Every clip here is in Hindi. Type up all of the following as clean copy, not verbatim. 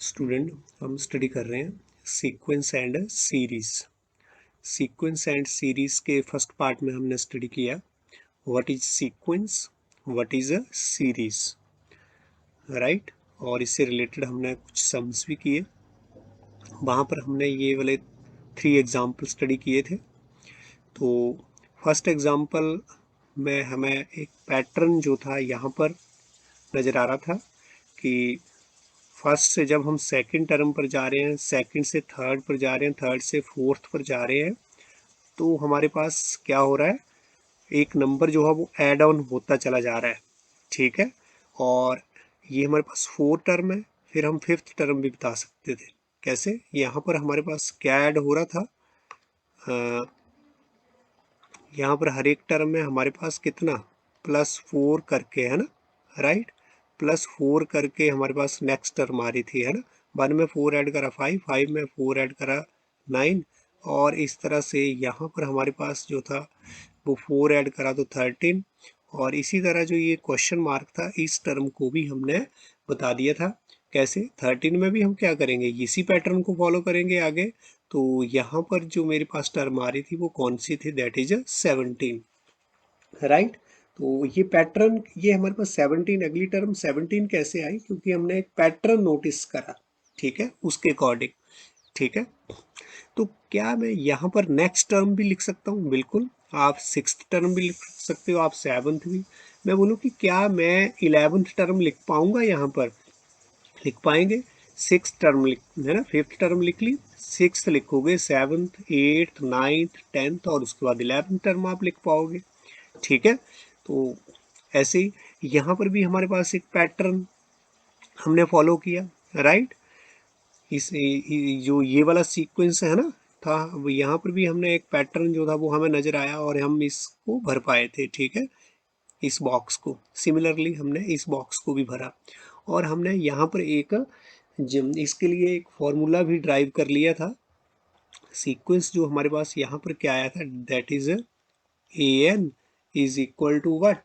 स्टूडेंट, हम स्टडी कर रहे हैं sequence and series. Sequence and series के फर्स्ट पार्ट में हमने स्टडी किया what is sequence, what is a series, right. और इससे रिलेटेड हमने कुछ सम्स भी किए। वहाँ पर हमने ये वाले 3 एग्जाम्पल स्टडी किए थे। तो फर्स्ट एग्जाम्पल में हमें एक पैटर्न जो था यहाँ पर नज़र आ रहा था कि फर्स्ट से जब हम सेकंड टर्म पर जा रहे हैं, सेकंड से थर्ड पर जा रहे हैं, थर्ड से फोर्थ पर जा रहे हैं, तो हमारे पास क्या हो रहा है, एक नंबर जो है वो ऐड ऑन होता चला जा रहा है, ठीक है। और ये हमारे पास 4 टर्म है। फिर हम फिफ्थ टर्म भी बता सकते थे। कैसे? यहाँ पर हमारे पास क्या ऐड हो रहा था, यहाँ पर हर एक टर्म में हमारे पास कितना +4 करके है ना, राइट। +4 करके हमारे पास नेक्स्ट टर्म आ रही थी, है ना। 1 में 4 ऐड करा 5, 5 में 4 ऐड करा 9, और इस तरह से यहाँ पर हमारे पास जो था वो 4 ऐड करा तो 13। और इसी तरह जो ये क्वेश्चन मार्क था, इस टर्म को भी हमने बता दिया था। कैसे? 13 में भी हम क्या करेंगे, इसी पैटर्न को फॉलो करेंगे आगे। तो यहाँ पर जो मेरे पास टर्म आ रही थी वो कौन सी थी, दैट इज 17, राइट। तो ये पैटर्न, ये हमारे पास 17, अगली टर्म 17 कैसे आई, क्योंकि हमने एक पैटर्न नोटिस करा, ठीक है, उसके अकॉर्डिंग, ठीक है। तो क्या मैं यहाँ पर नेक्स्ट टर्म भी लिख सकता हूँ? बिल्कुल, आप सिक्स्थ टर्म भी लिख सकते हो, आप सेवन्थ भी। मैं बोलूँ कि क्या मैं 11th टर्म लिख पाऊंगा? यहाँ पर लिख पाएंगे। सिक्स टर्म लिख, है ना, फिफ्थ टर्म लिख ली, सिक्स लिखोगे, सेवन्थ, एट्थ, नाइन्थ, टेंथ, और उसके बाद 11th टर्म आप लिख पाओगे, ठीक है। तो ऐसे ही यहाँ पर भी हमारे पास एक पैटर्न हमने फॉलो किया, राइट। इस जो ये वाला सीक्वेंस है ना था, वो यहाँ पर भी हमने एक पैटर्न जो था वो हमें नजर आया और हम इसको भर पाए थे, ठीक है, इस बॉक्स को। सिमिलरली हमने इस बॉक्स को भी भरा, और हमने यहाँ पर एक इसके लिए एक फॉर्मूला भी ड्राइव कर लिया था। सीक्वेंस जो हमारे पास यहाँ पर क्या आया था, that is a n is equal to what,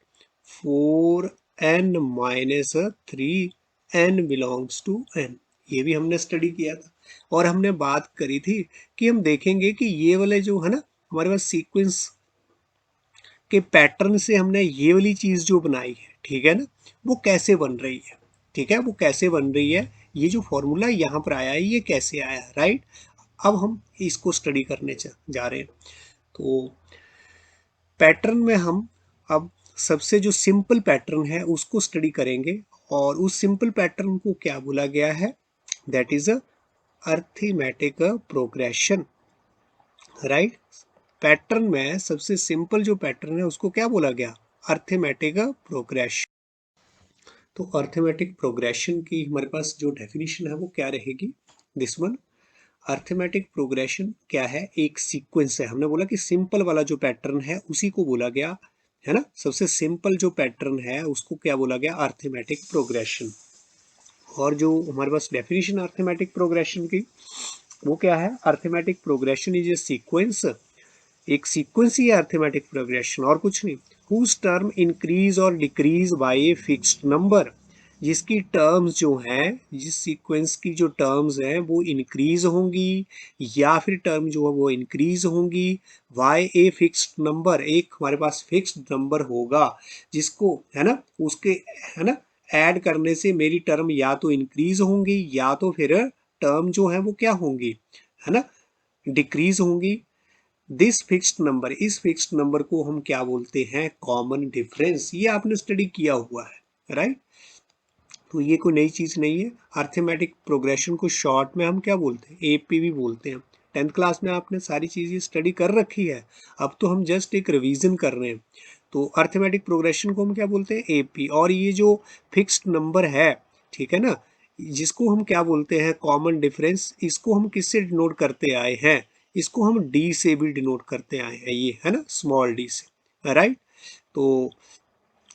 4n minus 3n belongs to n। ये भी हमने स्टडी किया था, और हमने बात करी थी कि हम देखेंगे कि ये वाले जो है ना हमारे पास सीक्वेंस के पैटर्न से हमने ये वाली चीज जो बनाई है, ठीक है ना, वो कैसे बन रही है, ठीक है, वो कैसे बन रही है, ये जो फॉर्मूला यहाँ पर आया है ये कैसे आया है, राइट। अब हम इसको स्टडी करने जा रहे हैं। तो पैटर्न में हम अब सबसे जो सिंपल पैटर्न है उसको स्टडी करेंगे, और उस सिंपल पैटर्न को क्या बोला गया है, that is a arithmetic progression, right. Pattern में सबसे सिंपल जो पैटर्न है उसको क्या बोला गया, अर्थमेटिक प्रोग्रेशन। तो अर्थमेटिक प्रोग्रेशन की हमारे पास जो डेफिनेशन है वो क्या रहेगी, दिस वन। अर्थमेटिक प्रोग्रेशन क्या है, एक सीक्वेंस है। हमने बोला कि सिंपल वाला जो पैटर्न है उसी को बोला गया है ना, सबसे सिंपल जो पैटर्न है उसको क्या बोला गया, अर्थमेटिक प्रोग्रेशन। और जो हमारे पास डेफिनेशन अर्थमेटिक प्रोग्रेशन की वो क्या है, arithmetic progression is a sequence, एक सीक्वेंस ही है अर्थमेटिक प्रोग्रेशन, और कुछ नहीं। हुज टर्म इंक्रीज और decrease by a fixed number, जिसकी टर्म्स जो हैं, जिस सीक्वेंस की जो टर्म्स हैं वो इंक्रीज होंगी, या फिर टर्म जो है वो इंक्रीज होंगी बाय ए फिक्स्ड नंबर, एक हमारे पास फिक्स्ड नंबर होगा जिसको, है ना, उसके, है ना, ऐड करने से मेरी टर्म या तो इंक्रीज होंगी या तो फिर टर्म जो है वो क्या होंगी, है ना, डिक्रीज होंगी। दिस फिक्स्ड नंबर, इस फिक्स्ड नंबर को हम क्या बोलते हैं, कॉमन डिफरेंस। ये आपने स्टडी किया हुआ है, राइट। तो ये कोई नई चीज नहीं है। अर्थमेटिक प्रोग्रेशन को शॉर्ट में हम क्या बोलते हैं, एपी भी बोलते हैं। 10th क्लास में आपने सारी चीजें स्टडी कर रखी है, अब तो हम जस्ट एक रिवीजन कर रहे हैं। तो अर्थमेटिक प्रोग्रेशन को हम क्या बोलते हैं, एपी। और ये जो फिक्स्ड नंबर है, ठीक है ना, जिसको हम क्या बोलते हैं, कॉमन डिफरेंस, इसको हम किससे डिनोट करते आए हैं, इसको हम डी से भी डिनोट करते आए हैं, ये है ना, स्मॉल डी से, राइट। तो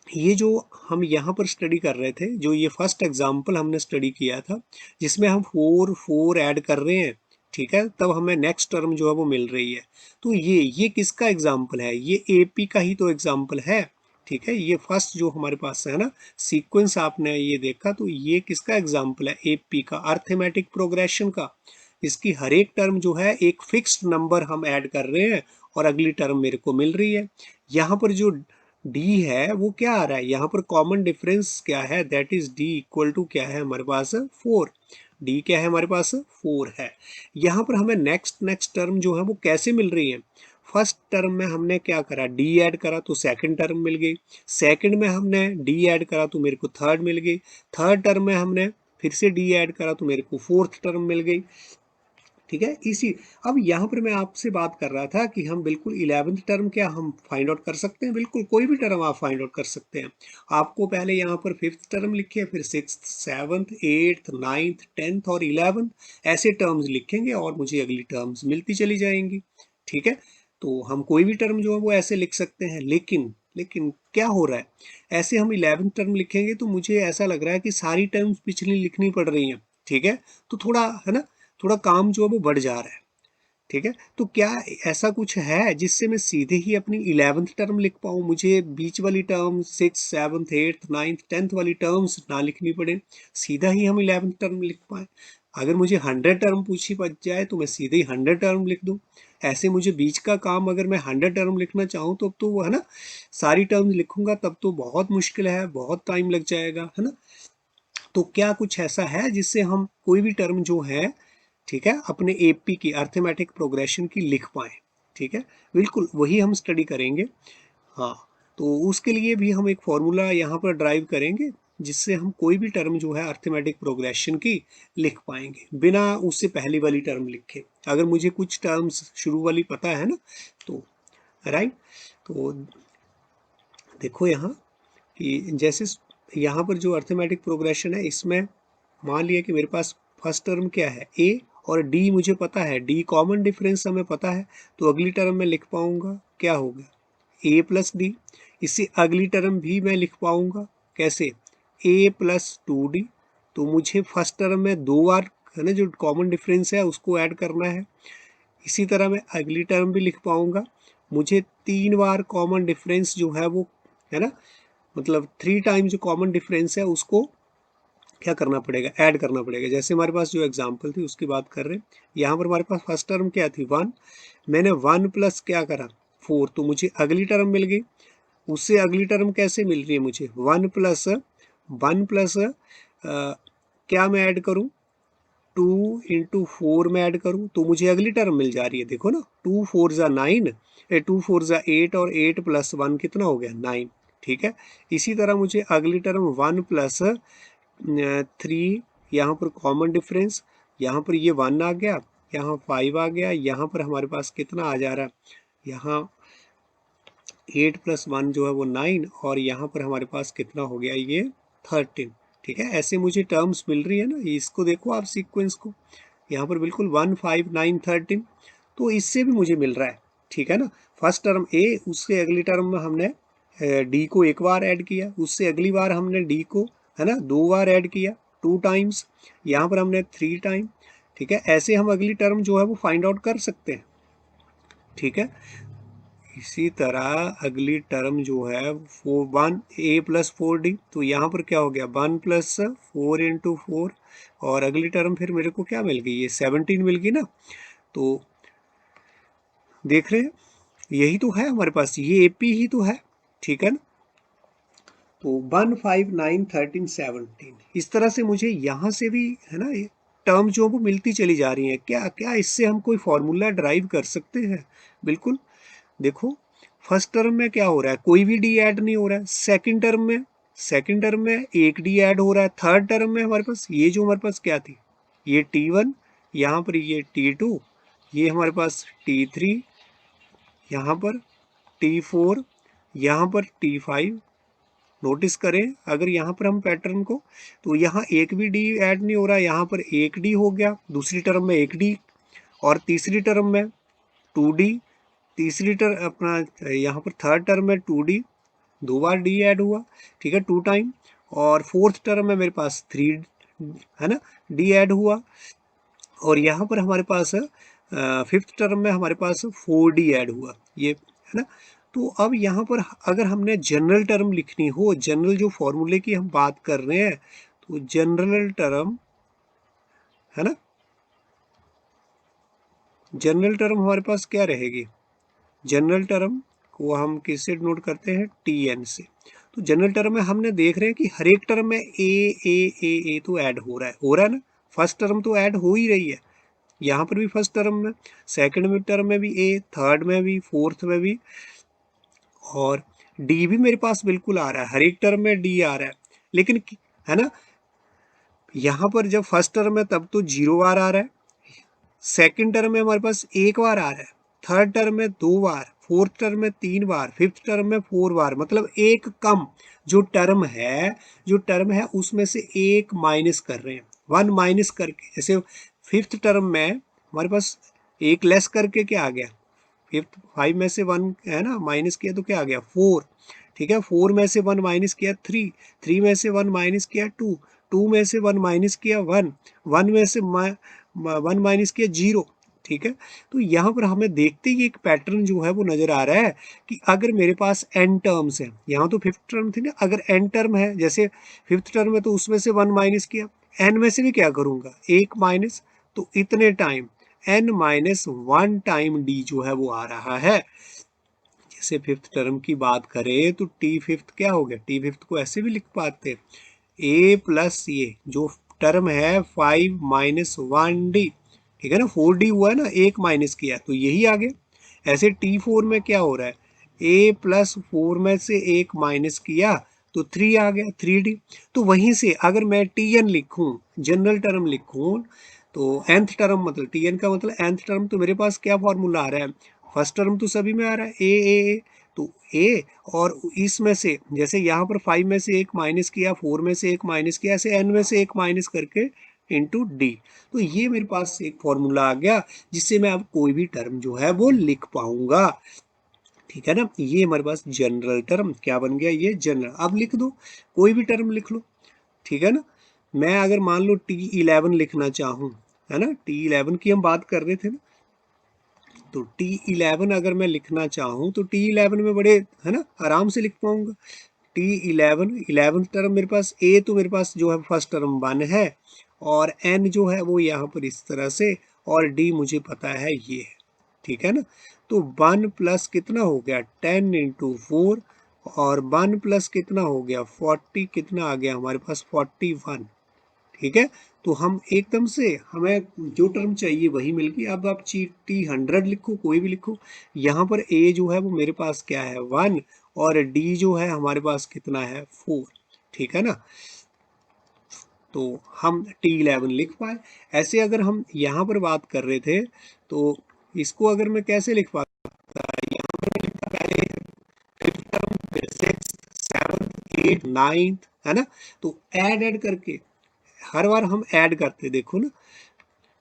ये जो हम यहाँ पर स्टडी कर रहे थे, जो ये फर्स्ट एग्जाम्पल हमने स्टडी किया था जिसमें हम 4 4 ऐड कर रहे हैं, ठीक है, तब हमें नेक्स्ट टर्म जो है वो मिल रही है। तो ये किसका एग्जाम्पल है, ये एपी का ही तो एग्जाम्पल है, ठीक है, ये फर्स्ट जो हमारे पास है ना सीक्वेंस आपने ये देखा, तो ये किसका एग्जाम्पल है, एपी का, अर्थमेटिक प्रोग्रेशन का। इसकी हर एक टर्म जो है एक फिक्स्ड नंबर हम ऐड कर रहे हैं और अगली टर्म मेरे को मिल रही है। यहाँ पर जो डी है वो क्या आ रहा है, यहाँ पर कॉमन डिफरेंस क्या है, that is d equal to क्या है हमारे पास 4। डी क्या है हमारे पास 4 है। यहाँ पर हमें नेक्स्ट टर्म जो है वो कैसे मिल रही है, फर्स्ट टर्म में हमने क्या करा, डी ऐड करा तो सेकंड टर्म मिल गई, सेकंड में हमने डी ऐड करा तो मेरे को थर्ड मिल गई, थर्ड टर्म में हमने फिर से डी ऐड करा तो मेरे को फोर्थ टर्म मिल गई। ठीक है, इसी अब यहाँ पर मैं आपसे बात कर रहा था कि हम बिल्कुल 11th टर्म क्या हम फाइंड आउट कर सकते हैं, बिल्कुल कोई भी टर्म आप फाइंड आउट कर सकते हैं। आपको पहले यहाँ पर 5th टर्म लिखे, फिर 6th 7th 8th 9th 10th और 11th ऐसे टर्म्स लिखेंगे और मुझे अगली टर्म्स मिलती चली जाएंगी। ठीक है, तो हम कोई भी टर्म जो है वो ऐसे लिख सकते हैं, लेकिन क्या हो रहा है, ऐसे हम 11th टर्म लिखेंगे तो मुझे ऐसा लग रहा है कि सारी टर्म्स पिछली लिखनी पड़ रही हैं। ठीक है, तो थोड़ा है ना, थोड़ा काम जो है वो बढ़ जा रहा है। ठीक है, तो क्या ऐसा कुछ है जिससे मैं सीधे ही अपनी 11th टर्म लिख पाऊँ, मुझे बीच वाली term 6th 7th 8th 9th 10th वाली टर्म्स ना लिखनी पड़े, सीधा ही हम 11th टर्म लिख पाए। अगर मुझे 100 टर्म पूछी पड़ जाए तो मैं सीधे ही 100 टर्म लिख दूँ। ऐसे मुझे बीच का काम अगर मैं 100 टर्म लिखना चाहूँ तो वो है ना, सारी टर्म्स लिखूंगा तब तो बहुत मुश्किल है, बहुत टाइम लग जाएगा, है ना। तो क्या कुछ ऐसा है जिससे हम कोई भी टर्म जो है, ठीक है, अपने एपी की अर्थमेटिक प्रोग्रेशन की लिख पाए। ठीक है, बिल्कुल वही हम स्टडी करेंगे। हाँ, तो उसके लिए भी हम एक फॉर्मूला यहाँ पर ड्राइव करेंगे जिससे हम कोई भी टर्म जो है अर्थमेटिक प्रोग्रेशन की लिख पाएंगे बिना उससे पहली वाली टर्म लिखे। अगर मुझे कुछ टर्म्स शुरू वाली पता है ना, तो राइट, तो देखो यहाँ कि जैसे यहाँ पर जो अर्थमेटिक प्रोग्रेशन है इसमें मान लिया कि मेरे पास फर्स्ट टर्म क्या है ए और डी मुझे पता है, डी कॉमन डिफरेंस हमें पता है, तो अगली टर्म में लिख पाऊंगा क्या होगा, ए प्लस डी। इससे अगली टर्म भी मैं लिख पाऊंगा कैसे, ए प्लस 2d। तो मुझे फर्स्ट टर्म में 2 बार है ना जो कॉमन डिफरेंस है उसको ऐड करना है। इसी तरह मैं अगली टर्म भी लिख पाऊंगा, मुझे 3 बार कॉमन डिफरेंस जो है वो है ना, मतलब 3 टाइम जो कॉमन डिफरेंस है उसको क्या करना पड़ेगा, ऐड करना पड़ेगा। जैसे हमारे पास जो एग्जांपल थी उसकी बात कर रहे हैं, यहाँ पर हमारे पास फर्स्ट टर्म क्या थी 1, मैंने 1 प्लस क्या करा 4, तो मुझे अगली टर्म मिल गई। उससे अगली टर्म कैसे मिल रही है मुझे, 1 प्लस क्या मैं ऐड करूँ, 2 × 4 में ऐड करूँ तो मुझे अगली टर्म मिल जा रही है। देखो ना, 2 4 ज़ा 9, 2 4 ज़ा 8 और 8 + 1 कितना हो गया 9। ठीक है, इसी तरह मुझे अगली टर्म 1 + 3, यहाँ पर कॉमन डिफरेंस, यहाँ पर ये 1 आ गया, यहाँ 5 आ गया, यहाँ पर हमारे पास कितना आ जा रहा है, यहाँ 8 + 1 जो है वो 9 और यहाँ पर हमारे पास कितना हो गया ये 13। ठीक है, ऐसे मुझे टर्म्स मिल रही है ना, इसको देखो आप सीक्वेंस को, यहाँ पर बिल्कुल 1 5 9 13, तो इससे भी मुझे मिल रहा है। ठीक है ना, फर्स्ट टर्म ए, उससे अगली टर्म में हमने डी को एक बार ऐड किया, उससे अगली बार हमने डी को है ना 2 बार ऐड किया 2 टाइम्स, यहाँ पर हमने 3 टाइम। ठीक है, ऐसे हम अगली टर्म जो है वो फाइंड आउट कर सकते हैं। ठीक है, इसी तरह अगली टर्म जो है 1 a + 4d, तो यहाँ पर क्या हो गया 1 + 4 × 4, और अगली टर्म फिर मेरे को क्या मिल गई, ये 17 मिल गई ना। तो देख रहे हैं, यही तो है हमारे पास, ये एपी ही तो है। ठीक है ना, तो 1 5 9 13 17 इस तरह से मुझे यहाँ से भी है ना टर्म जो वो मिलती चली जा रही हैं। क्या क्या इससे हम कोई फॉर्मूला ड्राइव कर सकते हैं, बिल्कुल। देखो, फर्स्ट टर्म में क्या हो रहा है, कोई भी डी ऐड नहीं हो रहा है। सेकंड टर्म में एक डी ऐड हो रहा है। थर्ड टर्म में हमारे पास ये जो हमारे पास क्या थी, ये T1, यहाँ पर ये T2, ये हमारे पास T3, यहाँ पर T4, यहाँ पर T5। नोटिस करें अगर यहाँ पर हम पैटर्न को, तो यहाँ एक भी डी ऐड नहीं हो रहा है, यहाँ पर एक डी हो गया, दूसरी टर्म में एक डी, और तीसरी टर्म में 2d, तीसरी टर्म अपना यहाँ पर थर्ड टर्म में 2d, 2 बार डी ऐड हुआ। ठीक है, 2 टाइम, और फोर्थ टर्म में मेरे पास 3 है ना डी ऐड हुआ, और यहाँ पर हमारे पास फिफ्थ टर्म में हमारे पास 4d ऐड हुआ, ये है ना तो अब यहाँ पर अगर हमने जनरल टर्म लिखनी हो, जनरल जो फॉर्मूले की हम बात कर रहे हैं, तो जनरल टर्म है ना, जनरल टर्म हमारे पास क्या रहेगी, जनरल टर्म को हम किससे नोट करते हैं, टी एन से। तो जनरल टर्म में हमने देख रहे हैं कि हर एक टर्म में ए तो ऐड हो रहा है ना, फर्स्ट टर्म तो ऐड हो ही रही है, यहाँ पर भी फर्स्ट टर्म में, सेकंड में टर्म में भी ए, थर्ड में भी, फोर्थ में भी, और डी भी मेरे पास बिल्कुल आ रहा है, हर एक टर्म में डी आ रहा है। लेकिन है ना, यहाँ पर जब फर्स्ट टर्म है तब तो 0 बार आ रहा है, सेकंड टर्म में हमारे पास 1 बार आ रहा है, थर्ड टर्म में 2 बार, फोर्थ टर्म में 3 बार, फिफ्थ टर्म में 4 बार, मतलब एक कम जो टर्म है उसमें से एक माइनस कर रहे हैं, 1 माइनस करके। जैसे फिफ्थ टर्म में हमारे पास एक लेस करके क्या आ गया, फिफ्थ 5 में से 1 है ना माइनस किया तो क्या आ गया 4, ठीक है, 4 में से 1 माइनस किया 3, 3 में से 1 माइनस किया 2, 2 में से 1 माइनस किया 1, 1 में से 1 माइनस किया 0, ठीक है। तो यहाँ पर हमें देखते ही एक पैटर्न जो है वो नजर आ रहा है कि अगर मेरे पास n टर्म्स है, यहाँ तो फिफ्थ टर्म थी ना, अगर n टर्म है, जैसे फिफ्थ टर्म है तो उसमें से 1 माइनस किया, n में से भी क्या करूंगा, एक माइनस, तो इतने time n minus 1 time d जो है वो आ रहा है। जैसे फिफ्थ टर्म की बात करें तो टी फिफ्थ क्या हो गया, टी फिफ्थ को ऐसे भी लिख पाते हैं, ए प्लस ये जो टर्म है 5 माइनस 1 डी, ठीक है ना, 4 डी हुआ है ना, एक माइनस किया तो यही आ गया। ऐसे टी फोर में क्या हो रहा है, ए प्लस 4 में से एक माइनस किया तो 3 आ गया, 3 डी। तो वहीं से अगर मैं टी एन लिखूं, जनरल टर्म लिखूं, तो nth टर्म मतलब टी एन का मतलब nth टर्म, तो मेरे पास क्या फॉर्मूला आ रहा है, फर्स्ट टर्म तो सभी में आ रहा है ए, तो ए, और इसमें से जैसे यहाँ पर 5 में से एक माइनस किया, 4 में से एक माइनस किया, ऐसे n में से एक माइनस करके इंटू डी। तो ये मेरे पास एक फॉर्मूला आ गया जिससे मैं अब कोई भी टर्म जो है वो लिख पाऊंगा, ठीक है ना। ये हमारे पास जनरल टर्म क्या बन गया, ये जनरल। अब लिख दो, कोई भी टर्म लिख लो, ठीक है ना। मैं अगर मान लो T11 लिखना चाहूँ, है ना, T11 की हम बात कर रहे थे ना, तो T11 अगर मैं लिखना चाहूँ तो T11 में बड़े है ना आराम से लिख पाऊंगा। T11 11 टर्म मेरे पास, ए तो मेरे पास जो है फर्स्ट टर्म 1 है, और n जो है वो यहाँ पर इस तरह से, और d मुझे पता है ये है, ठीक है ना। तो 1 प्लस कितना हो गया 10 इंटू 4, और 1 प्लस कितना हो गया 40, कितना आ गया हमारे पास 41, ठीक है। तो हम एकदम से हमें जो टर्म चाहिए वही मिल गई। अब आप T100 लिखो, कोई भी लिखो, यहाँ पर ए जो है वो मेरे पास क्या है 1, और डी जो है हमारे पास कितना है 4, ठीक है ना। तो हम T11 लिख पाए। ऐसे अगर हम यहाँ पर बात कर रहे थे तो इसको अगर मैं कैसे लिख पाता, यहाँ पर मैं लिखता पहले फिफ्थ टर्म, फिर सिक्स, सेवन्थ, एट, नाइन्थ, है ना। तो ऐड करके हर बार हम ऐड करते, देखो ना,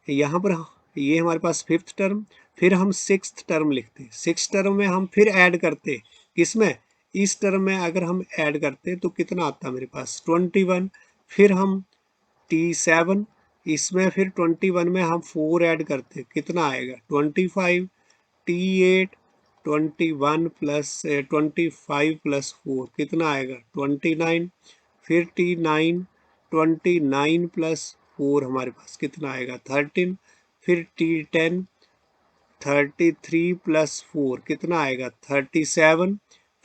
यहाँ पर ये हमारे पास फिफ्थ टर्म, फिर हम सिक्स्थ टर्म लिखते, सिक्स टर्म में हम फिर ऐड करते, किसमें, इस टर्म में अगर हम ऐड करते तो कितना आता मेरे पास 21, फिर हम T7, इसमें फिर 21 में हम 4 ऐड करते, कितना आएगा 25, T8, 21 प्लस 25 प्लस 4 कितना आएगा 29, फिर T9, 29 प्लस 4 हमारे पास कितना आएगा 13, फिर T10, 33 प्लस 4 कितना आएगा 37,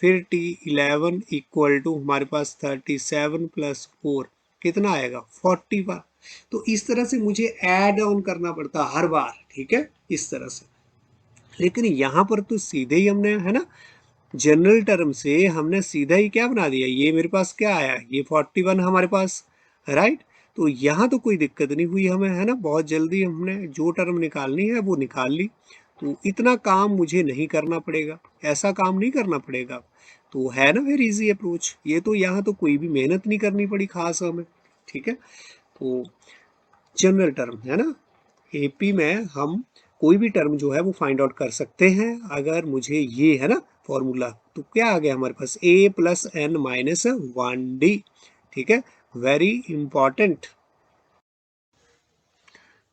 फिर T11 इक्वल टू हमारे पास 37 प्लस 4 कितना आएगा 41। तो इस तरह से मुझे ऐड ऑन करना पड़ता हर बार, ठीक है, इस तरह से। लेकिन यहाँ पर तो सीधे ही हमने है ना, जनरल टर्म से हमने सीधा ही क्या बना दिया, ये मेरे पास क्या आया, ये 41 हमारे पास, राइट। तो यहाँ तो कोई दिक्कत नहीं हुई हमें, है ना, बहुत जल्दी हमने जो टर्म निकालनी है वो निकाल ली। तो इतना काम मुझे नहीं करना पड़ेगा, ऐसा काम नहीं करना पड़ेगा। तो है ना वेरी इजी अप्रोच, ये तो यहाँ तो कोई भी मेहनत नहीं करनी पड़ी खास हमें, ठीक है। तो जनरल टर्म है ना, एपी में हम कोई भी टर्म जो है वो फाइंड आउट कर सकते हैं अगर मुझे ये है ना फॉर्मूला। तो क्या आ गया हमारे पास a plus n minus 1d, ठीक है, वेरी इंपॉर्टेंट।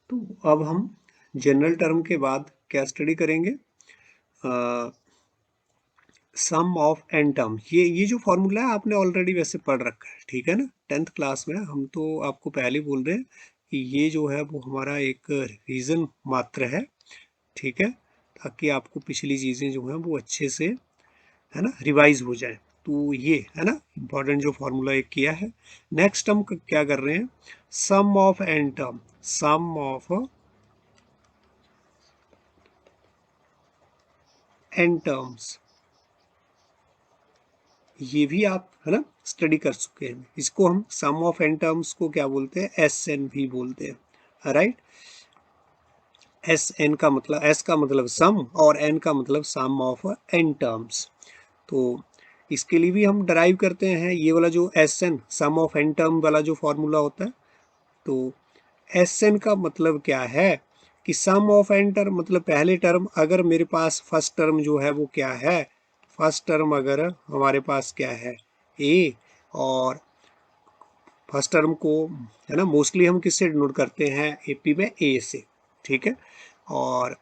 तो अब हम जनरल टर्म के बाद क्या स्टडी करेंगे, सम ऑफ एन टर्म, ये जो फॉर्मूला है आपने ऑलरेडी वैसे पढ़ रखा है, ठीक है ना, 10th क्लास में। हम तो आपको पहले बोल रहे हैं कि ये जो है वो हमारा एक रीजन मात्र है, ठीक है, ताकि आपको पिछली चीज़ें जो हैं वो अच्छे से, है ना, रिवाइज हो जाए। तो ये है ना इम्पोर्टेंट जो फॉर्मूला एक किया है। नेक्स्ट हम क्या कर रहे हैं, sum of n term, sum of n terms, ये भी आप है ना स्टडी कर चुके हैं। इसको हम सम ऑफ एन टर्म्स को क्या बोलते हैं, एस एन भी बोलते हैं, राइट। एस एन का मतलब, एस का मतलब सम और एन का मतलब सम ऑफ एन टर्म्स। तो इसके लिए भी हम डराइव करते हैं ये वाला जो S n, sum of n term वाला जो फॉर्मूला होता है। तो एस एन का मतलब क्या है कि सम ऑफ एन टर्म मतलब पहले टर्म, अगर मेरे पास फर्स्ट टर्म जो है वो क्या है, फर्स्ट टर्म अगर हमारे पास क्या है ए, और फर्स्ट टर्म को है ना मोस्टली हम किससे डिनोट करते हैं एपी में ए से, ठीक है, और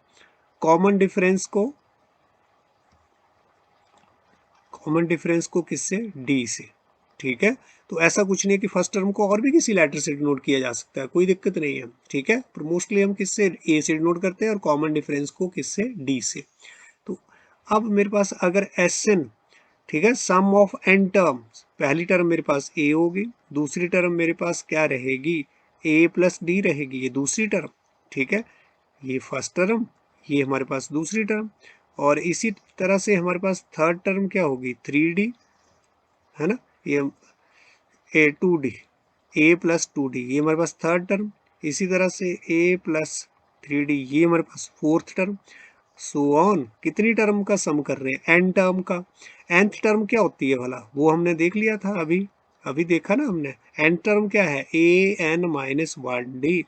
कॉमन डिफरेंस को, कॉमन डिफरेंस को किससे, डी से, ठीक है। तो ऐसा कुछ नहीं है कि फर्स्ट टर्म को और भी किसी लेटर से डिनोट किया जा सकता है, कोई दिक्कत नहीं है, ठीक है, पर मोस्टली हम किससे ए से डिनोट करते हैं और कॉमन डिफरेंस को किससे, डी से। तो अब मेरे पास अगर एस एन, ठीक है, सम ऑफ एन टर्म्स, पहली टर्म मेरे पास ए होगी, दूसरी टर्म मेरे पास क्या रहेगी, ए प्लस डी रहेगी, ये दूसरी टर्म, ठीक है, ये फर्स्ट टर्म, ये हमारे पास दूसरी टर्म, और इसी तरह से हमारे पास थर्ड टर्म क्या होगी, 3D, है ना, ये ए 2D, ए प्लस 2D, ये हमारे पास थर्ड टर्म, इसी तरह से ए प्लस 3D, ये हमारे पास फोर्थ टर्म, सो ऑन। कितनी टर्म का सम कर रहे हैं, एन टर्म का। nth टर्म क्या होती है भला, वो हमने देख लिया था अभी, अभी देखा ना हमने, एन टर्म क्या है, ए एन माइनस 1D।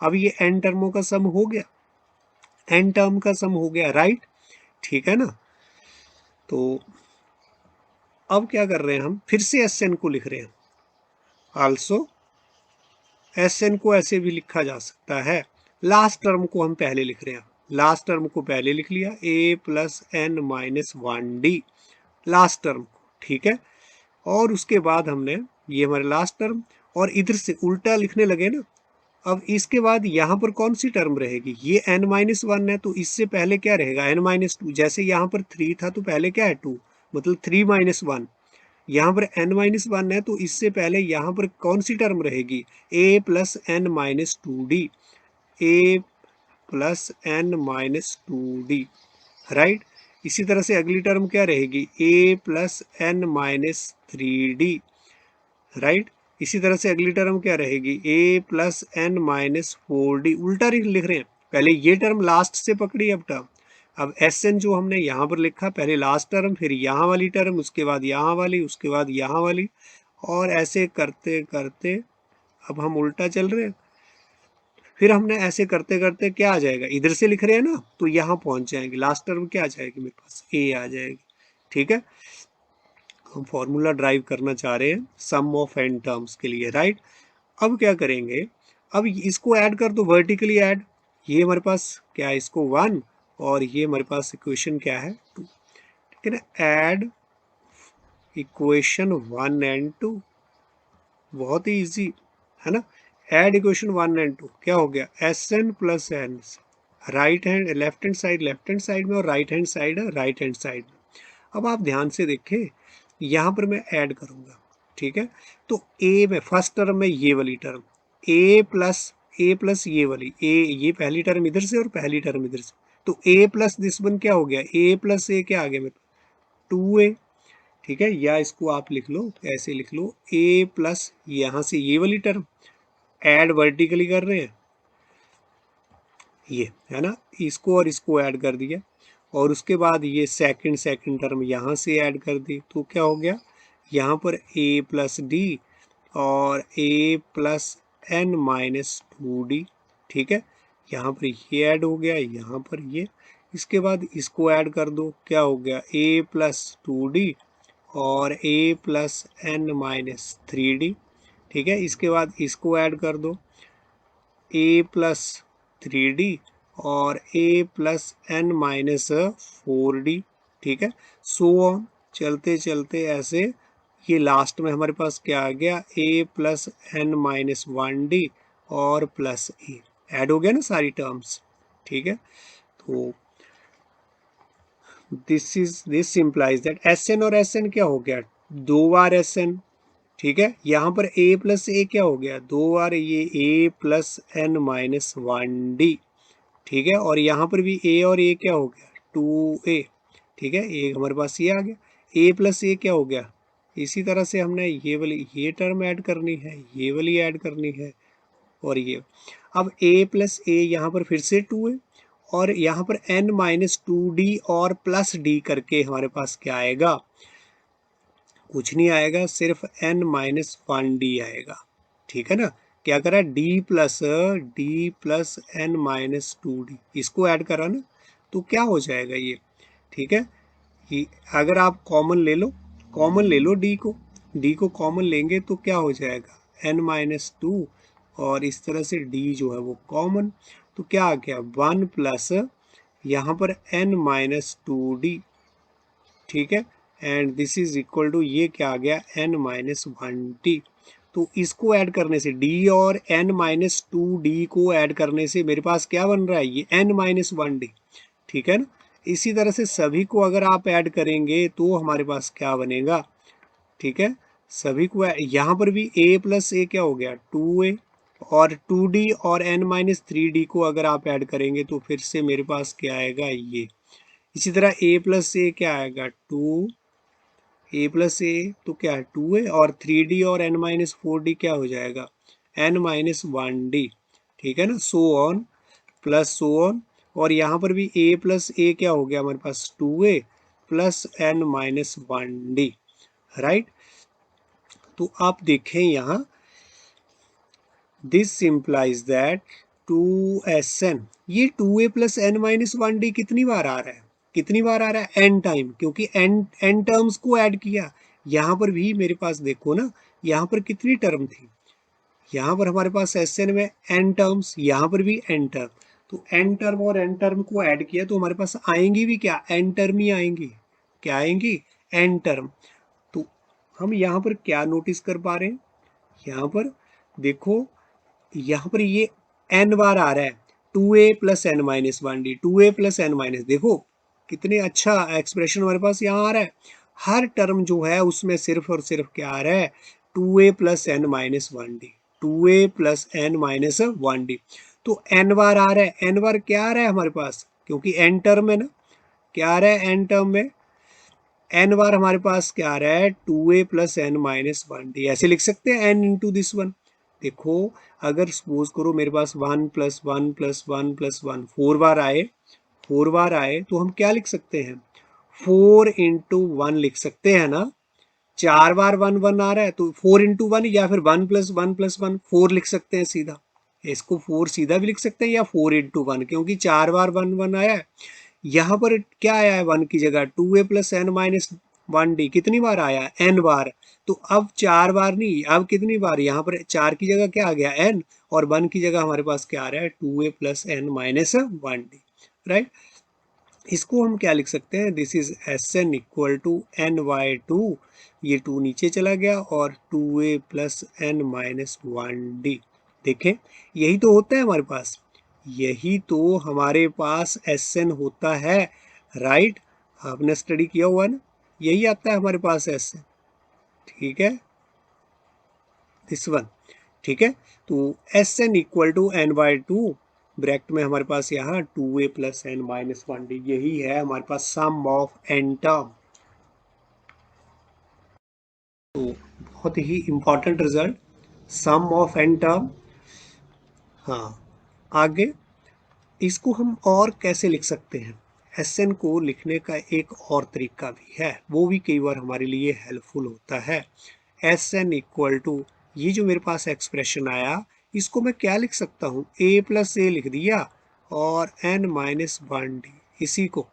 अब ये एन टर्मों का सम हो गया, एन टर्म का सम हो गया, राइट, ठीक है ना। तो अब क्या कर रहे हैं हम, फिर से एस एन को लिख रहे हैं, आल्सो एस एन को ऐसे भी लिखा जा सकता है, लास्ट टर्म को हम पहले लिख रहे हैं, लास्ट टर्म को पहले लिख लिया, a plus n minus 1D, last term को, ठीक है, और उसके बाद हमने ये हमारे लास्ट टर्म, और इधर से उल्टा लिखने लगे ना। अब इसके बाद यहाँ पर कौन सी टर्म रहेगी, ये n माइनस 1 है, तो इससे पहले क्या रहेगा, n माइनस 2, जैसे यहाँ पर 3 था तो पहले क्या है 2, मतलब 3 माइनस 1, यहाँ पर n माइनस 1 है तो इससे पहले यहाँ पर कौन सी टर्म रहेगी, a plus n minus 2D, a plus n minus 2D, right. इसी तरह से अगली टर्म क्या रहेगी, a plus n minus 3D, right. इसी तरह से अगली टर्म क्या रहेगी, a plus n minus 4D, उल्टा लिख रहे हैं, पहले ये टर्म लास्ट से पकड़ी, अब टर्म, अब एस एन जो हमने यहाँ पर लिखा, पहले लास्ट टर्म, फिर यहाँ वाली टर्म, उसके बाद यहाँ वाली, उसके बाद यहाँ वाली, और ऐसे करते करते अब हम उल्टा चल रहे हैं। फिर हमने ऐसे करते करते क्या आ जाएगा, इधर से लिख रहे हैं ना, तो यहाँ पहुंच जाएंगे, लास्ट टर्म क्या आ जाएगी मेरे पास, ए आ जाएगी, ठीक है। हम फॉर्मूला ड्राइव करना चाह रहे हैं सम ऑफ एन टर्म्स के लिए, राइट। अब क्या करेंगे, अब इसको ऐड कर दो, वर्टिकली ऐड, ये हमारे पास क्या है, इसको 1, और ये हमारे पास इक्वेशन क्या है 2, ठीक है ना, ऐड इक्वेशन 1 एंड 2, बहुत ही इजी है ना। ऐड इक्वेशन 1 एंड 2, क्या हो गया, S n plus n, right hand left hand side में, और right hand side right hand side में। अब आप ध्यान से देखें, यहाँ पर मैं ऐड करूँगा, ठीक है, तो ए में फर्स्ट टर्म में ये वाली टर्म, ए प्लस ये वाली, ए ये पहली टर्म इधर से और पहली टर्म इधर से, तो ए प्लस दिस वन क्या हो गया, ए प्लस ए क्या आ गया मेरे, 2A, ठीक है, या इसको आप लिख लो, ऐसे लिख लो, ए प्लस यहाँ से ये वाली टर्म, ऐड वर्टिकली कर रहे हैं, ये है ना, इसको और इसको ऐड कर दिया, और उसके बाद ये सेकंड टर्म यहाँ से ऐड कर दी, तो क्या हो गया, यहाँ पर a प्लस डी और a plus n minus 2D, ठीक है, यहाँ पर ये ऐड हो गया, यहाँ पर ये, इसके बाद इसको ऐड कर दो, क्या हो गया, a प्लस 2D और a plus n minus 3D, ठीक है, इसके बाद इसको ऐड कर दो, a प्लस 3D और a plus n minus 4D, ठीक है, सो ऑन। चलते चलते ऐसे ये लास्ट में हमारे पास क्या आ गया, a plus n minus 1d और प्लस ए, ऐड हो गया ना सारी टर्म्स, ठीक है। तो this implies that S n और एस एन क्या हो गया, दो बार एस एन, ठीक है। यहाँ पर a प्लस ए क्या हो गया, दो बार ये a plus n minus 1d, ठीक है। और यहाँ पर भी a और a क्या हो गया, 2a, ठीक है। एक हमारे पास ये आ गया, a प्लस ए क्या हो गया, इसी तरह से हमने ये टर्म ऐड करनी है, ये वाली ऐड करनी है, और ये अब a प्लस ए यहाँ पर फिर से 2 है, और यहाँ पर n माइनस 2d और प्लस d करके हमारे पास क्या आएगा, कुछ नहीं आएगा, सिर्फ n माइनस 1d आएगा, ठीक है ना। क्या करा, d plus n minus 2d, इसको ऐड करा ना, तो क्या हो जाएगा ये, ठीक है। ये अगर आप कॉमन ले लो d को कॉमन लेंगे तो क्या हो जाएगा, n माइनस 2, और इस तरह से d जो है वो कॉमन, तो क्या आ गया 1 प्लस यहाँ पर n माइनस 2d, ठीक है। And this is equal to ये क्या आ गया, n माइनस 1d। तो इसको ऐड करने से d और n माइनस 2d को ऐड करने से मेरे पास क्या बन रहा है, ये n माइनस 1d, ठीक है ना। इसी तरह से सभी को अगर आप ऐड करेंगे तो हमारे पास क्या बनेगा, ठीक है। सभी को यहाँ पर भी a प्लस ए क्या हो गया, 2a, और 2d और n माइनस 3d को अगर आप ऐड करेंगे तो फिर से मेरे पास क्या आएगा, ये। इसी तरह a प्लस ए क्या आएगा, 2, a प्लस ए तो क्या है 2a, और 3d और n माइनस 4d क्या हो जाएगा, n माइनस 1d, ठीक है ना। So on plus so on, और यहाँ पर भी a प्लस ए क्या हो गया हमारे पास, 2a plus n minus 1d, right. तो आप देखें यहाँ, दिस इम्प्लाइज दैट 2sn, ये 2a plus n minus 1d कितनी बार आ रहा है, कितनी बार आ रहा है, n टाइम, क्योंकि n टर्म्स को ऐड किया। यहाँ पर भी मेरे पास देखो ना, यहाँ पर कितनी टर्म थी, यहाँ पर हमारे पास Sn में n टर्म्स, यहाँ पर भी n टर्म, तो n टर्म और n टर्म को ऐड किया तो हमारे पास आएंगी भी क्या, n टर्म ही आएंगी, क्या आएंगी, n टर्म। तो हम यहाँ पर क्या नोटिस कर पा रहे हैं, यहाँ पर देखो, यहाँ पर ये n बार आ रहा है, 2a plus n minus 1d, 2a plus n minus, देखो कितने अच्छा एक्सप्रेशन हमारे पास यहाँ आ रहा है। हर टर्म जो है उसमें सिर्फ और सिर्फ क्या आ रहा है, 2a plus n minus 1d, 2a plus n minus 1d। तो n बार आ रहा है, n बार क्या आ रहा है हमारे पास, क्योंकि n टर्म है ना, क्या आ रहा है n टर्म में, n बार हमारे पास क्या आ रहा है, 2a plus n minus 1d, ऐसे लिख सकते हैं n इंटू दिस वन। देखो अगर सपोज करो मेरे पास 1 प्लस 1 प्लस 1 प्लस 1 4 बार आए तो हम क्या लिख सकते हैं, 4 इंटू 1 लिख सकते हैं ना। 4 बार 1 1 आ रहा है तो 4 इंटू 1, या फिर 1 प्लस 1 प्लस 1 4 लिख सकते हैं सीधा, इसको 4 सीधा भी लिख सकते हैं, या 4 इंटू 1, क्योंकि 4 बार 1 1 आया है। यहाँ पर क्या आया है 1 की जगह, 2a plus n minus 1d कितनी बार आया है, n बार। तो अब 4 बार नहीं, अब कितनी बार, यहाँ पर 4 की जगह क्या आ गया n, और 1 की जगह हमारे पास क्या आ रहा है, 2a plus n minus 1d, right. इसको हम क्या लिख सकते हैं, this is Sn equal to n by 2, ये 2 नीचे चला गया, और 2a plus n minus 1d। देखें यही तो होता है हमारे पास, यही तो हमारे पास Sn होता है, राइट। आपने स्टडी किया हुआ ना, यही आता है हमारे पास Sn, ठीक है, दिस वन, ठीक है। तो Sn equal to n by 2, bracket में हमारे पास यहाँ 2a plus n minus 1d, यही है हमारे पास सम ऑफ एन टर्म। तो बहुत ही important result, sum of n term. हाँ, आगे इसको हम और कैसे लिख सकते हैं, Sn को लिखने का एक और तरीका भी है, वो भी कई बार हमारे लिए हेल्पफुल होता है। Sn इक्वल टू, ये जो मेरे पास एक्सप्रेशन आया, इसको मैं क्या लिख सकता हूँ, a प्लस ए लिख दिया, और n माइनस 1d, इसी को,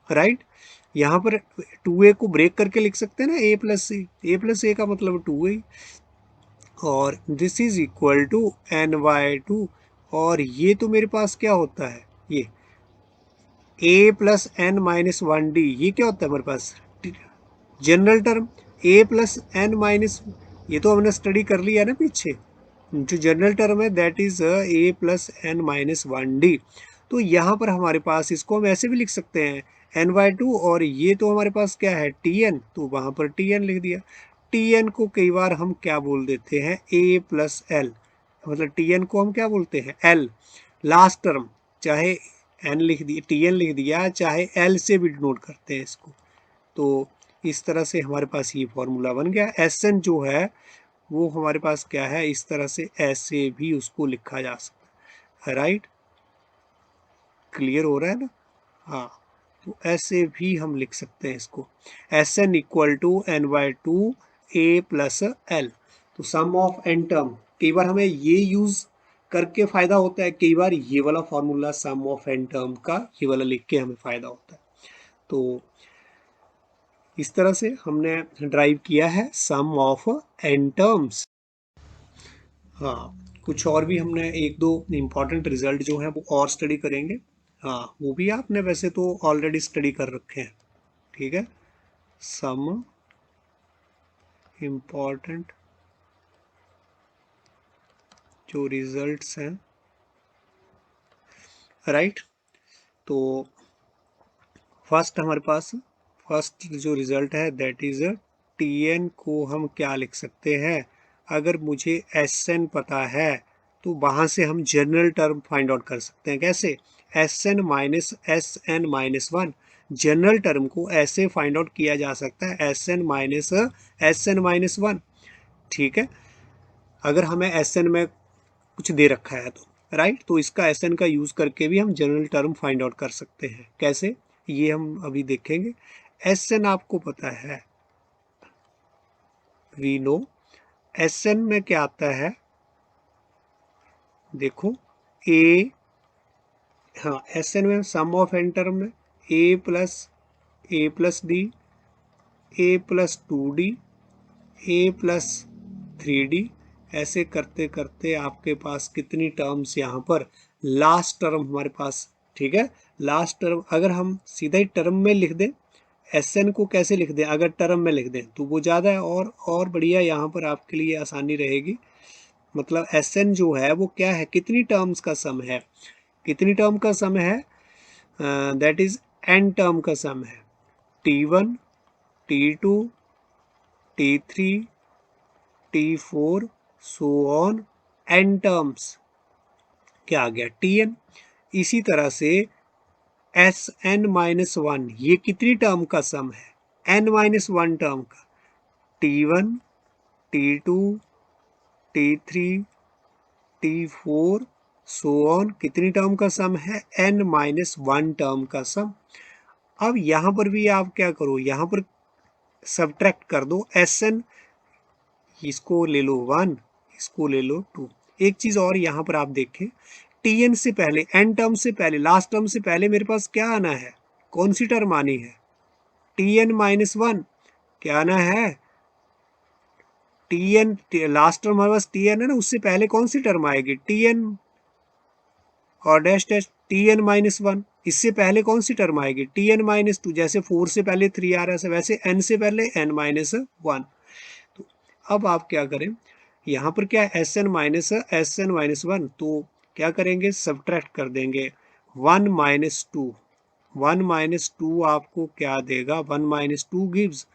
राइट। यहाँ पर 2a को ब्रेक करके लिख सकते हैं ना, a प्लस ए का मतलब 2a, और this is equal to n by 2, और ये तो मेरे पास क्या होता है, ये a plus n minus 1d, ये क्या होता है हमारे पास, general term a plus n minus, ये तो हमने स्टडी कर लिया ना पीछे, जो जनरल टर्म है that is a plus n minus 1d। तो यहाँ पर हमारे पास इसको हम ऐसे भी लिख सकते हैं n/2, और ये तो हमारे पास क्या है tn, तो वहाँ पर tn लिख दिया। tn को कई बार हम क्या बोल देते हैं a प्लस एल, मतलब tn को हम क्या बोलते हैं l, लास्ट टर्म, चाहे n लिख दिया tn लिख दिया, चाहे l से भी डिनोट करते हैं इसको। तो इस तरह से हमारे पास ये फॉर्मूला बन गया। Sn जो है वो हमारे पास क्या है, इस तरह से ऐसे भी उसको लिखा जा सकता है, राइट, क्लियर हो रहा है ना। हाँ, तो ऐसे भी हम लिख सकते हैं इसको, Sn equal to n/2 a plus l. तो सम ऑफ एन टर्म, कई बार हमें ये यूज करके फायदा होता है, कई बार ये वाला formula sum of n term का ये वाला लिख के हमें फायदा होता है। तो इस तरह से हमने ड्राइव किया है सम ऑफ एन टर्म्स। हाँ, कुछ और भी हमने एक दो इम्पॉर्टेंट रिजल्ट जो हैं वो और स्टडी करेंगे। हाँ, वो भी आपने वैसे तो ऑलरेडी स्टडी कर रखे हैं, ठीक है। सम इम्पॉर्टेंट जो रिजल्ट्स हैं, राइट। तो फर्स्ट हमारे पास फर्स्ट जो रिजल्ट है दैट इज टीएन को हम क्या लिख सकते हैं, अगर मुझे एसएन पता है तो वहाँ से हम जनरल टर्म फाइंड आउट कर सकते हैं। कैसे, S n minus S n minus 1, general term को ऐसे फाइंड आउट किया जा सकता है एसएन माइनस एसएन माइनस 1, ठीक है। अगर हमें एसएन में कुछ दे रखा है तो, राइट, तो इसका एसएन का यूज करके भी हम जनरल टर्म फाइंड आउट कर सकते हैं। कैसे, ये हम अभी देखेंगे। एसएन आपको पता है, वी नो, एसएन में क्या आता है, देखो ए, हाँ एसएन में सम ऑफ एन टर्म में ए प्लस डी, a+2d, a+3d, ऐसे करते करते आपके पास कितनी टर्म्स यहाँ पर, लास्ट टर्म हमारे पास, ठीक है। लास्ट टर्म अगर हम सीधा ही टर्म में लिख दें, एसएन को कैसे लिख दें, अगर टर्म में लिख दें तो वो ज़्यादा है और बढ़िया, यहाँ पर आपके लिए आसानी रहेगी। मतलब एसएन जो है वो क्या है, कितनी टर्म्स का सम है, कितनी टर्म का सम है, दैट इज एन टर्म का सम है, T1, T2, T3, T4, so on, N terms, क्या आ गया Tn। इसी तरह से Sn-1, ये कितनी टर्म का सम है, n-1 टर्म का, T1, T2, T3, T4, so on, कितनी टर्म का सम है, n-1 टर्म का सम। अब यहां पर भी आप क्या करो, यहां पर सब्ट्रैक्ट कर दो Sn, इसको ले लो 1, इसको ले लो 2। एक चीज और यहां पर आप देखें, Tn से पहले, n टर्म से पहले, लास्ट टर्म से पहले मेरे पास क्या आना है, कौन सी टर्म आनी है, Tn-1, क्या आना है, Tn, लास्ट टर्म हमारे पास Tn है ना, उससे पहले कौन सी टर्म आएगी, Tn और डैश डैश Tn-1, इससे पहले कौन सी टर्म आएगी, Tn-2, जैसे 4 से पहले 3 आ रहा है वैसे n से पहले n-1। तो अब आप क्या करें, यहाँ पर क्या है Sn-1, तो क्या करेंगे, सब्ट्रैक्ट कर देंगे 1-2, 1-2 आपको क्या देगा, 1-2 गिव्स,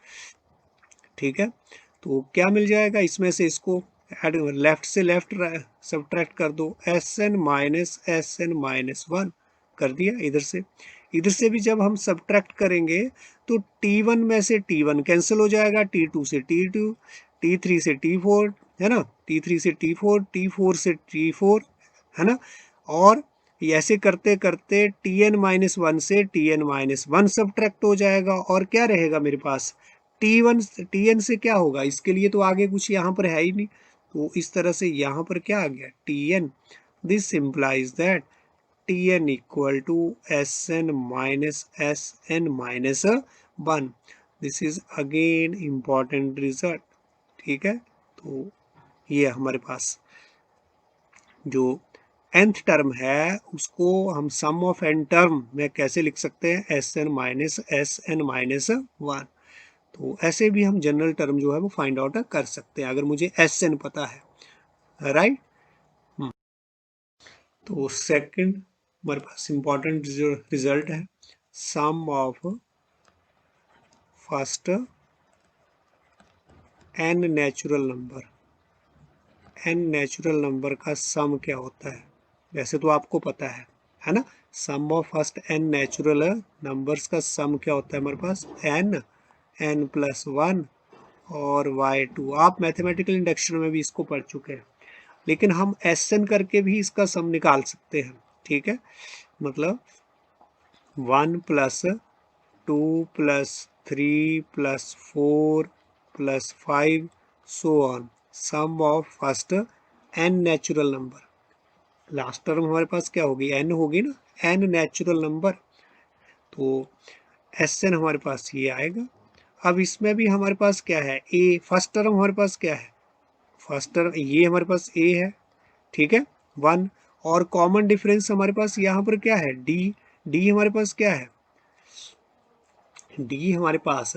ठीक है। तो क्या मिल जाएगा इसमें से, इसको लेफ्ट से लेफ्ट सब्ट्रैक्ट कर दो, Sn-1 कर दिया। इधर से भी जब हम सब्ट्रैक्ट करेंगे तो T1 में से T1 कैंसिल हो जाएगा, T2 से T2, T3 से T4, है ना, T3 से T4, T4 से T4, है ना। और ऐसे करते करते Tn-1 से Tn-1 सब्ट्रैक्ट हो जाएगा, और क्या रहेगा मेरे पास, T1, Tn से क्या होगा, इसके लिए तो आगे कुछ यहाँ पर है ही नहीं, तो इस तरह से यहाँ पर क्या आ गया Tn। This implies that Tn equal to Sn-1। This is again important result, ठीक है। तो ये हमारे पास जो nth टर्म है उसको हम सम ऑफ n टर्म में कैसे लिख सकते हैं, Sn-1। तो ऐसे भी हम जनरल टर्म जो है वो फाइंड आउट कर सकते हैं अगर मुझे एसएन पता है, राइट। तो सेकंड हमारे पास इंपॉर्टेंट जो रिजल्ट है, sum of first n natural number, n natural number का सम क्या होता है, वैसे तो आपको पता है ना। Sum of first n natural numbers का सम क्या होता है हमारे पास, एन, एन प्लस वन और वाई टू। आप मैथमेटिकल इंडक्शन में भी इसको पढ़ चुके हैं, लेकिन हम एस एन करके भी इसका सम निकाल सकते हैं, ठीक है। मतलब 1 plus 2 plus 3 plus 4 plus 5 so on, sum of first n natural number. Last term हमारे पास क्या होगी, एन होगी ना, एन नेचुरल नंबर। तो एस एन हमारे पास ये आएगा। अब इसमें भी हमारे पास क्या है, ए, फर्स्ट टर्म हमारे पास क्या है, फर्स्ट टर्म ये हमारे पास ए है, ठीक है, 1। और कॉमन डिफरेंस हमारे पास यहाँ पर क्या है, डी, डी हमारे पास क्या है, डी हमारे पास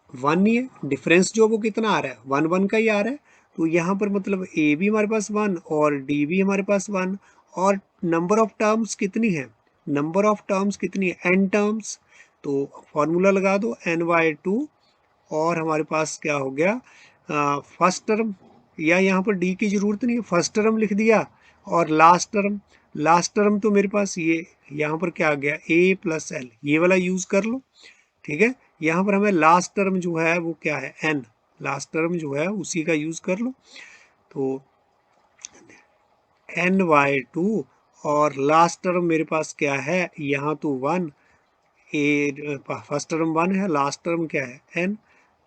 1 ही है। डिफरेंस जो वो कितना आ रहा है, 1 1 का ही आ रहा है। तो यहाँ पर मतलब ए भी हमारे पास 1 और डी भी हमारे पास 1। और नंबर ऑफ टर्म्स कितनी है, नंबर ऑफ टर्म्स कितनी है, एन टर्म्स। तो फॉर्मूला लगा दो n/2। और हमारे पास क्या हो गया, फर्स्ट टर्म, या यहाँ पर डी की जरूरत नहीं है, फर्स्ट टर्म लिख दिया। और लास्ट टर्म, लास्ट टर्म तो मेरे पास ये यहाँ पर क्या आ गया, ए प्लस एल, ये वाला यूज कर लो, ठीक है। यहाँ पर हमें लास्ट टर्म जो है वो क्या है, एन, लास्ट टर्म जो है उसी का यूज कर लो। तो n/2 और लास्ट टर्म मेरे पास क्या है, यहाँ तो 1, ए फर्स्ट टर्म 1 है, लास्ट टर्म क्या है, n।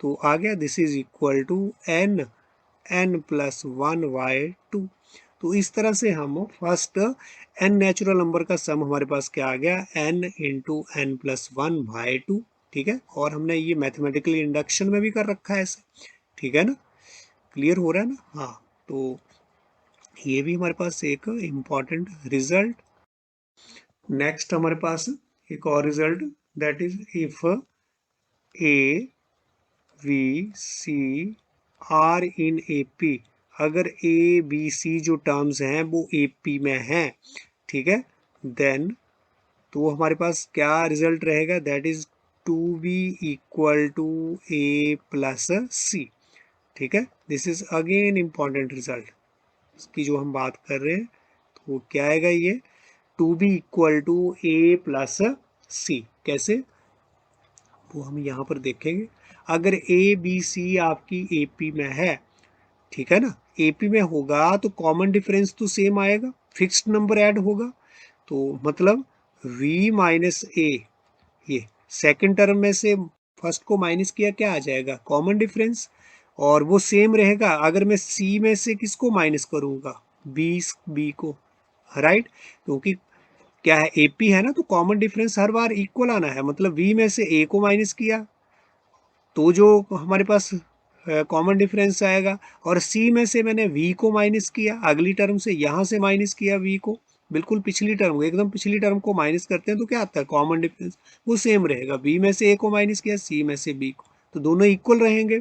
तो आ गया, this is equal to n, n plus 1/2। तो इस तरह से हम फर्स्ट n नेचुरल नंबर का सम हमारे पास क्या आ गया, n इंटू एन प्लस 1/2, ठीक है। और हमने ये मैथमेटिकल इंडक्शन में भी कर रखा है ऐसे, ठीक है ना, क्लियर हो रहा है ना, हाँ। तो ये भी हमारे पास एक इम्पॉर्टेंट रिजल्ट। नेक्स्ट हमारे पास एक और result, that is if a b c are in a p, अगर ए बी सी जो टर्म्स हैं वो ए पी में हैं, ठीक है, देन तो हमारे पास क्या रिजल्ट रहेगा, that is 2b equal to a plus c, ठीक है। This is again important result, इसकी जो हम बात कर रहे हैं। तो क्या आएगा ये, 2b equal to a plus c, कैसे, वो हम यहाँ पर देखेंगे। अगर ए बी सी आपकी एपी में है, ठीक है ना, एपी में होगा तो कॉमन डिफरेंस तो सेम आएगा, फिक्स्ड नंबर ऐड होगा। तो मतलब v माइनस ए, ये सेकंड टर्म में से फर्स्ट को माइनस किया, क्या आ जाएगा, कॉमन डिफरेंस। और वो सेम रहेगा अगर मैं सी में से किसको माइनस करूंगा, बी को, राइट। क्योंकि क्या है, एपी है ना, तो कॉमन डिफरेंस हर बार इक्वल आना है। मतलब वी में से ए को माइनस किया तो जो हमारे पास कॉमन डिफरेंस आएगा, और सी में से मैंने वी को माइनस किया अगली टर्म से, यहाँ से माइनस किया वी को, बिल्कुल पिछली टर्म, एकदम पिछली टर्म को माइनस करते हैं तो क्या आता है, कॉमन डिफरेंस वो सेम रहेगा। बी में से ए को माइनस किया, सी में से बी को, तो दोनों इक्वल रहेंगे।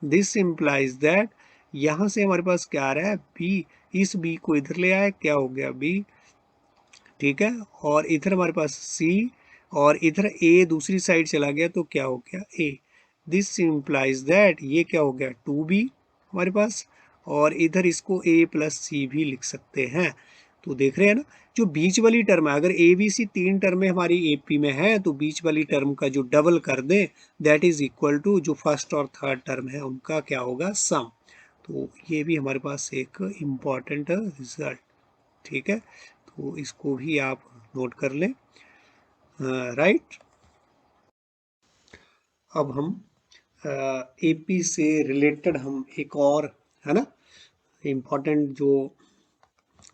दिस इम्प्लाइज दैट, यहाँ से हमारे पास क्या आ रहा है, बी, इस बी को इधर ले आए, क्या हो गया बी, ठीक है। और इधर हमारे पास सी, और इधर ए दूसरी साइड चला गया तो क्या हो गया, ए। दिस इम्प्लाइज दैट, ये क्या हो गया, 2b हमारे पास, और इधर इसको a प्लस सी भी लिख सकते हैं। तो देख रहे हैं ना, जो बीच वाली टर्म है, अगर ए बी सी तीन टर्में हमारी एपी में है तो बीच वाली टर्म का जो डबल कर दें, दैट इज इक्वल टू जो फर्स्ट और थर्ड टर्म है उनका क्या होगा, सम। तो ये भी हमारे पास एक इम्पॉर्टेंट रिजल्ट, ठीक है। तो इसको भी आप नोट कर लें, राइट। अब हम एपी से रिलेटेड हम एक और, है ना, इम्पॉर्टेंट जो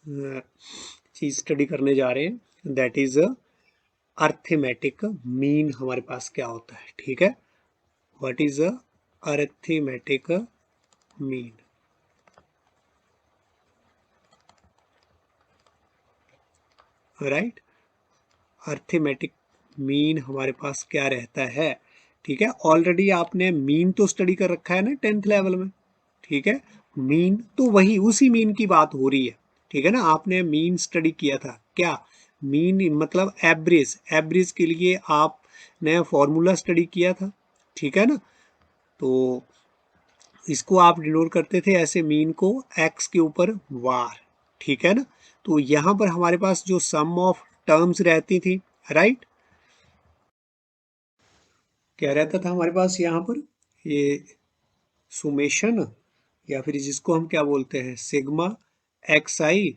चीज स्टडी करने जा रहे हैं, दैट इज अर्थमेटिक मीन हमारे पास क्या होता है, ठीक है। What is arithmetic mean, right. Arithmetic mean हमारे पास क्या रहता है, ठीक है। ऑलरेडी आपने मीन तो स्टडी कर रखा है ना 10th लेवल में, ठीक है। मीन तो वही उसी मीन की बात हो रही है, ठीक है ना। आपने मीन स्टडी किया था क्या, मीन मतलब एवरेज, एवरेज के लिए आपने फॉर्मूला स्टडी किया था, ठीक है ना। तो इसको आप डिनोट करते थे ऐसे मीन को एक्स के ऊपर वार, ठीक है ना। तो यहां पर हमारे पास जो सम ऑफ टर्म्स रहती थी, राइट, क्या रहता था हमारे पास यहाँ पर, ये सुमेशन, या फिर जिसको हम क्या बोलते हैं sigma x i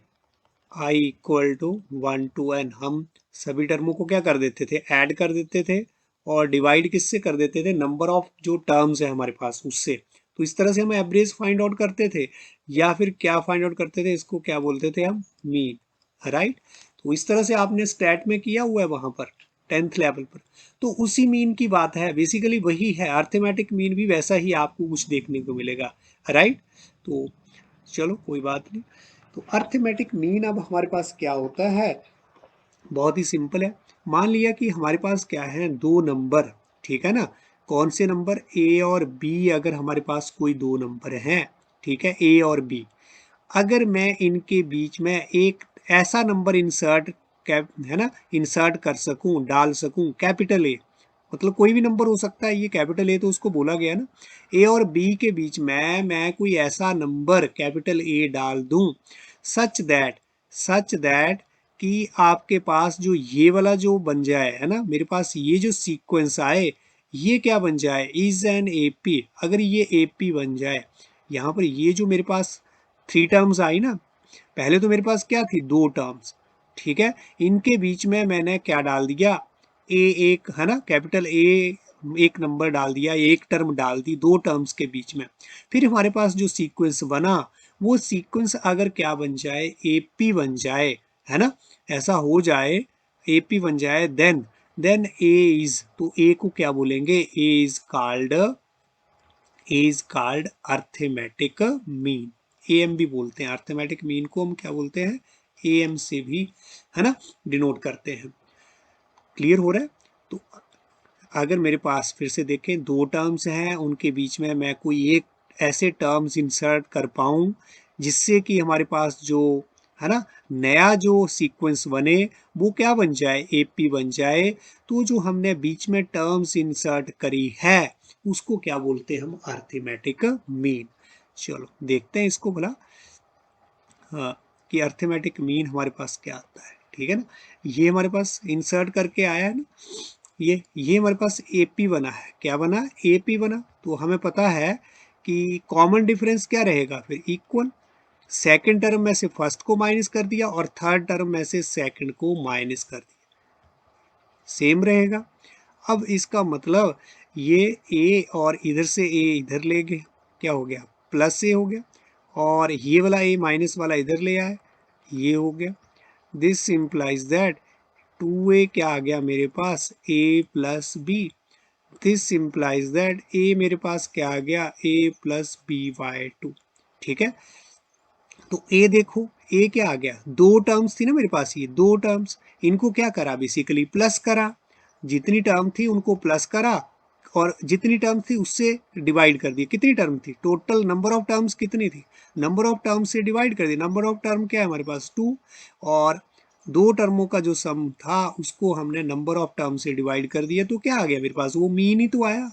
equal to 1 to n। हम सभी टर्मों को क्या कर देते थे, ऐड कर देते थे, और डिवाइड किससे कर देते थे, नंबर ऑफ जो टर्म्स है हमारे पास उससे। तो इस तरह से हम एवरेज फाइंड आउट करते थे, या फिर क्या फाइंड आउट करते थे, इसको क्या बोलते थे हम, मीन, राइट। तो इस तरह से आपने स्टैट में किया हुआ है वहां पर 10th लेवल पर। तो उसी मीन की बात है, बेसिकली वही है, अर्थमेटिक मीन भी वैसा ही आपको कुछ देखने को मिलेगा, राइट। तो चलो कोई बात नहीं। तो अर्थमेटिक मीन अब हमारे पास क्या होता है, बहुत ही सिंपल है। मान लिया कि हमारे पास क्या है, दो नंबर, ठीक है ना। कौन से नंबर, ए और बी, अगर हमारे पास कोई दो नंबर हैं, ठीक है, ए और बी, अगर मैं इनके बीच में एक ऐसा नंबर इंसर्ट, कैप है ना, इंसर्ट कर सकूं, डाल सकूं, कैपिटल ए, मतलब कोई भी नंबर हो सकता है, ये कैपिटल ए तो उसको बोला गया ना, ए और बी के बीच में मैं कोई ऐसा नंबर कैपिटल ए डाल दूं, सच दैट, सच दैट कि आपके पास जो ये वाला जो बन जाए, है ना, मेरे पास ये जो सीक्वेंस आए, ये क्या बन जाए, इज एन एपी, अगर ये एपी बन जाए, यहाँ पर ये जो मेरे पास थ्री टर्म्स आई ना, पहले तो मेरे पास क्या थी, दो टर्म्स, ठीक है, इनके बीच में मैंने क्या डाल दिया, ए, एक है ना, कैपिटल ए, एक नंबर डाल दिया, एक टर्म डाल दी दो टर्म्स के बीच में, फिर हमारे पास जो सीक्वेंस बना, वो सीक्वेंस अगर क्या बन जाए, एपी बन जाए, है ना, ऐसा हो जाए, एपी बन जाए, देन ए इज, तो ए को क्या बोलेंगे, a is called arithmetic mean, m भी बोलते हैं, अर्थमेटिक मीन को हम क्या बोलते हैं, एम से भी, है ना, डिनोट करते हैं। क्लियर हो रहा है। तो अगर मेरे पास फिर से देखें दो टर्म्स हैं, उनके बीच में मैं कोई एक ऐसे टर्म्स इंसर्ट कर पाऊं जिससे कि हमारे पास जो, है ना, नया जो सीक्वेंस बने, वो क्या बन जाए, एपी बन जाए, तो जो हमने बीच में टर्म्स इंसर्ट करी है उसको क्या बोलते हैं हम, अर्थमेटिक मीन। चलो देखते हैं इसको भला, हाँ, कि अर्थमेटिक मीन हमारे पास क्या आता है, ठीक है ना। ये हमारे पास इंसर्ट करके आया है ना, ये हमारे पास एपी बना है, क्या बना, एपी बना। तो हमें पता है कि कॉमन डिफरेंस क्या रहेगा, फिर इक्वल, सेकंड टर्म में से फर्स्ट को माइनस कर दिया और थर्ड टर्म में से सेकंड को माइनस कर दिया, सेम रहेगा। अब इसका मतलब ये ए और इधर से ए इधर ले गए, क्या हो गया, प्लस ए हो गया, और ये वाला ए माइनस वाला इधर ले आए, ये हो गया। दिस इम्प्लाइज दैट 2a क्या आ गया मेरे पास, a plus B, this implies that a मेरे पास क्या आ गया, a प्लस b/2, ठीक है। तो a देखो, a क्या आ गया, दो टर्म्स थी ना मेरे पास, ये दो टर्म्स, इनको क्या करा, बेसिकली प्लस करा, जितनी टर्म थी उनको प्लस करा, और जितनी टर्म थी उससे डिवाइड कर दी, कितनी टर्म थी, टोटल नंबर ऑफ टर्म्स कितनी थी, नंबर ऑफ टर्म से डिवाइड कर दी, नंबर ऑफ टर्म क्या है हमारे पास 2, और दो टर्मों का जो सम था उसको हमने नंबर ऑफ टर्म से डिवाइड कर दिया, तो क्या आ गया मेरे पास, वो मीन ही तो आया,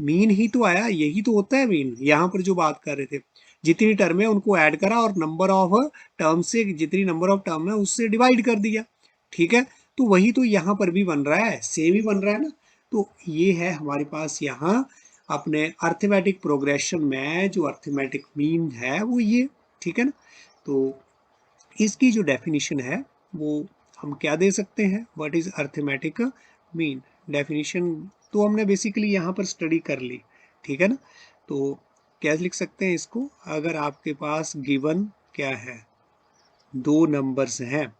मीन ही तो आया, यही तो होता है मीन, यहाँ पर जो बात कर रहे थे, जितनी टर्म है उनको ऐड करा और नंबर ऑफ टर्म से, जितनी नंबर ऑफ टर्म है उससे डिवाइड कर दिया, ठीक है। तो वही तो यहाँ पर भी बन रहा है, सेम ही बन रहा है ना। तो ये है हमारे पास यहाँ अपने अर्थमेटिक प्रोग्रेशन में जो अर्थमेटिक मीन है वो ये, ठीक है ना। तो इसकी जो डेफिनेशन है वो हम क्या दे सकते हैं, what is arithmetic mean, definition तो हमने बेसिकली यहाँ पर स्टडी कर ली, ठीक है ना। तो क्या लिख सकते हैं इसको, अगर आपके पास गिवन क्या है, दो नंबर्स हैं,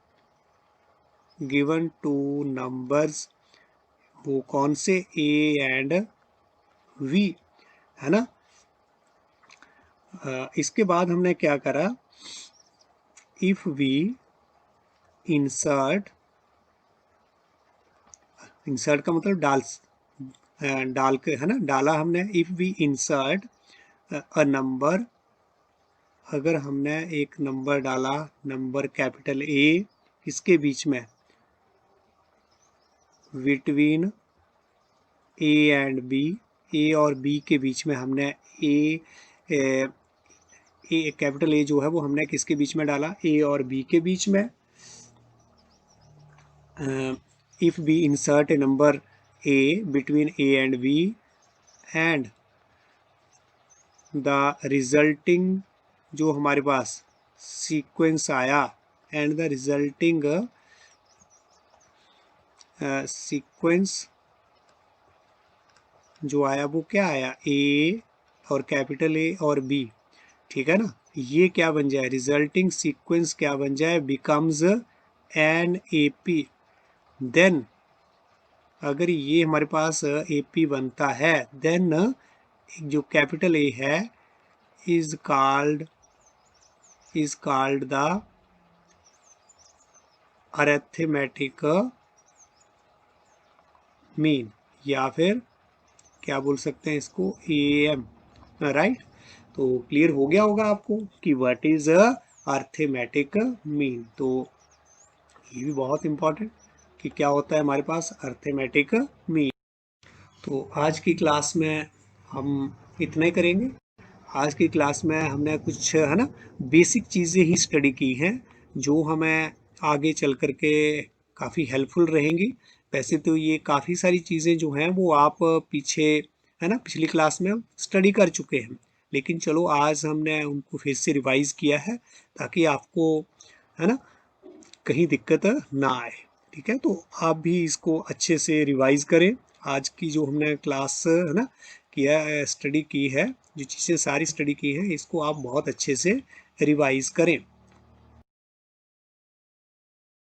गिवन टू नंबर्स, वो कौन से, ए एंड वी, है ना। इसके बाद हमने क्या करा, इफ वी इंसर्ट, इंसर्ट का मतलब डाल, डाल के है ना, डाला हमने। If we insert a number, अगर हमने एक नंबर डाला, नंबर कैपिटल ए किसके बीच में, बिटवीन ए एंड बी, ए और बी के बीच में हमने ए कैपिटल ए जो है वो हमने किसके बीच में डाला, ए और बी के बीच में। If we insert a number A between A and B and the resulting, जो हमारे पास सीक्वेंस आया, एंड द रिजल्टिंग सीक्वेंस जो आया वो क्या आया, ए और कैपिटल ए और बी, ठीक है ना। ये क्या बन जाए, रिजल्टिंग सीक्वेंस क्या बन जाए, becomes an A P. Then अगर ये हमारे पास ए पी बनता है, देन जो कैपिटल ए है is called the arithmetic mean, या फिर क्या बोल सकते हैं इसको, एएम, राइट। तो क्लियर हो गया होगा आपको कि व्हाट इज अरिथमेटिक मीन। तो ये भी बहुत इंपॉर्टेंट कि क्या होता है हमारे पास अरिथमेटिक मीन। तो आज की क्लास में हम इतना ही करेंगे। आज की क्लास में हमने कुछ है ना बेसिक चीज़ें ही स्टडी की हैं, जो हमें आगे चल कर के काफ़ी हेल्पफुल रहेंगी। वैसे तो ये काफ़ी सारी चीज़ें जो हैं वो आप पीछे है ना पिछली क्लास में स्टडी कर चुके हैं, लेकिन चलो आज हमने उनको फिर से रिवाइज किया है ताकि आपको है ना कहीं दिक्कत ना आए। ठीक है, तो आप भी इसको अच्छे से रिवाइज करें। आज की जो हमने क्लास है ना किया है, स्टडी की है, जो चीज़ें सारी स्टडी की है, इसको आप बहुत अच्छे से रिवाइज करें।